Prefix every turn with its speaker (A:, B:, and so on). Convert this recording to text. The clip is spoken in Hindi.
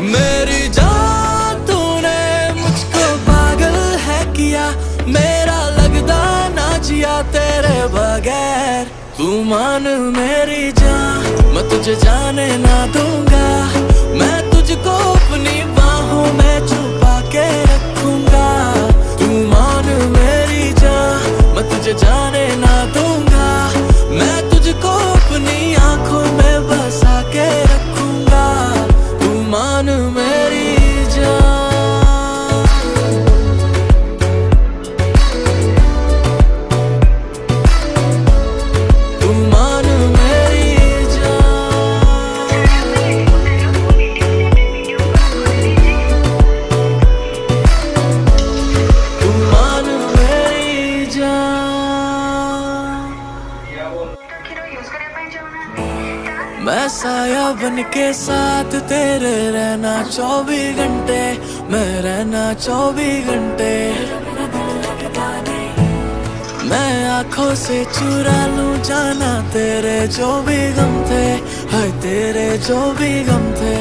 A: मेरी जान तूने मुझको पागल है किया, मेरा लगदा ना जिया तेरे बगैर। तू मान मेरी जान, मैं तुझे जाने ना दूंगा, मैं तुझको अपनी बाहों में छुपा के रखूंगा। तू मान मेरी जान, मैं तुझे जाने ना दूंगा, मैं तुझको अपनी आंखों में बसा के रखूंगा। तू मान मेरी जान, तू मान मेरी जान, तू मान मेरी जान। मैं साया बन के साथ तेरे रहना 24 घंटे, मैं रहना 24 घंटे। मैं आंखों से चुरा लूं जाना तेरे जो भी गम थे, हाय तेरे जो भी गम थे।